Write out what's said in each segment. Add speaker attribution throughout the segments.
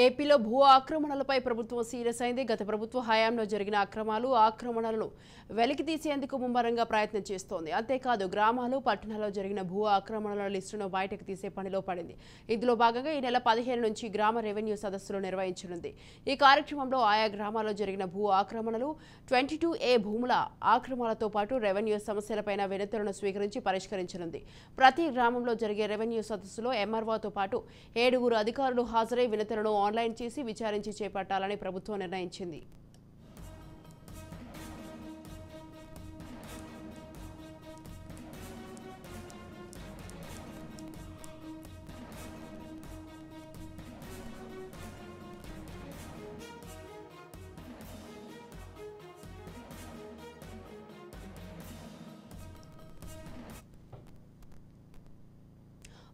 Speaker 1: ఏపీలో భూ ఆక్రమణలపై ప్రభుత్వం సీరియస్ అయింది. గత ప్రభుత్వ హయాంలో జరిగిన ఆక్రమణలను వెలికి తీసేందుకు ముమ్మరంగా ప్రయత్నం చేస్తోంది. అంతేకాదు గ్రామాలు, పట్టణాల్లో జరిగిన భూ ఆక్రమణల లిస్టును బయటకు తీసే పనిలో పడింది. ఇందులో భాగంగా ఈ నెల 15 నుంచి గ్రామ రెవెన్యూ సదస్సులు నిర్వహించనుంది. ఈ కార్యక్రమంలో ఆయా గ్రామాల్లో జరిగిన భూ ఆక్రమణలు, 22A భూముల ఆక్రమణలతో పాటు రెవెన్యూ సమస్యలపైన వినతులను స్వీకరించి పరిష్కరించనుంది. ప్రతి గ్రామంలో జరిగే రెవెన్యూ సదస్సులో ఎంఆర్ఓతో పాటు 7 అధికారులు హాజరై వినతులను ఆన్లైన్ చేసి విచారించి చేపట్టాలని ప్రభుత్వం నిర్ణయించింది.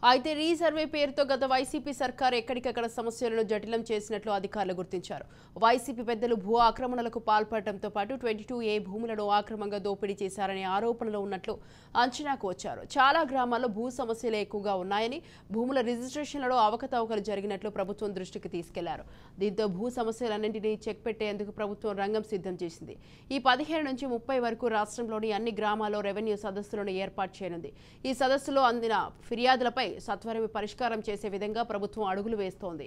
Speaker 1: అయితే రీసర్వే పేరుతో గత వైసీపీ సర్కారు ఎక్కడికక్కడ సమస్యలను జటిలం చేసినట్లు అధికారులు గుర్తించారు. వైసీపీ పెద్దలు భూ ఆక్రమణలకు పాల్పడటంతో పాటు 22A భూములను ఆక్రమంగా దోపిడీ చేశారనే ఆరోపణలు ఉన్నట్లు అంచనాకు వచ్చారు. చాలా గ్రామాల్లో భూ సమస్యలు ఎక్కువగా ఉన్నాయని, భూముల రిజిస్ట్రేషన్లలో అవకతవకలు జరిగినట్లు ప్రభుత్వం దృష్టికి తీసుకెళ్లారు. దీంతో భూ సమస్యలన్నింటినీ చెక్ పెట్టేందుకు ప్రభుత్వం రంగం సిద్ధం చేసింది. ఈ 15 నుంచి 30 వరకు రాష్ట్రంలోని అన్ని గ్రామాల్లో రెవెన్యూ సదస్సులను ఏర్పాటు చేయనుంది. ఈ సదస్సులో అందిన ఫిర్యాదులపై సత్వరమే పరిష్కారం చేసే విధంగా ప్రభుత్వం అడుగులు వేస్తోంది.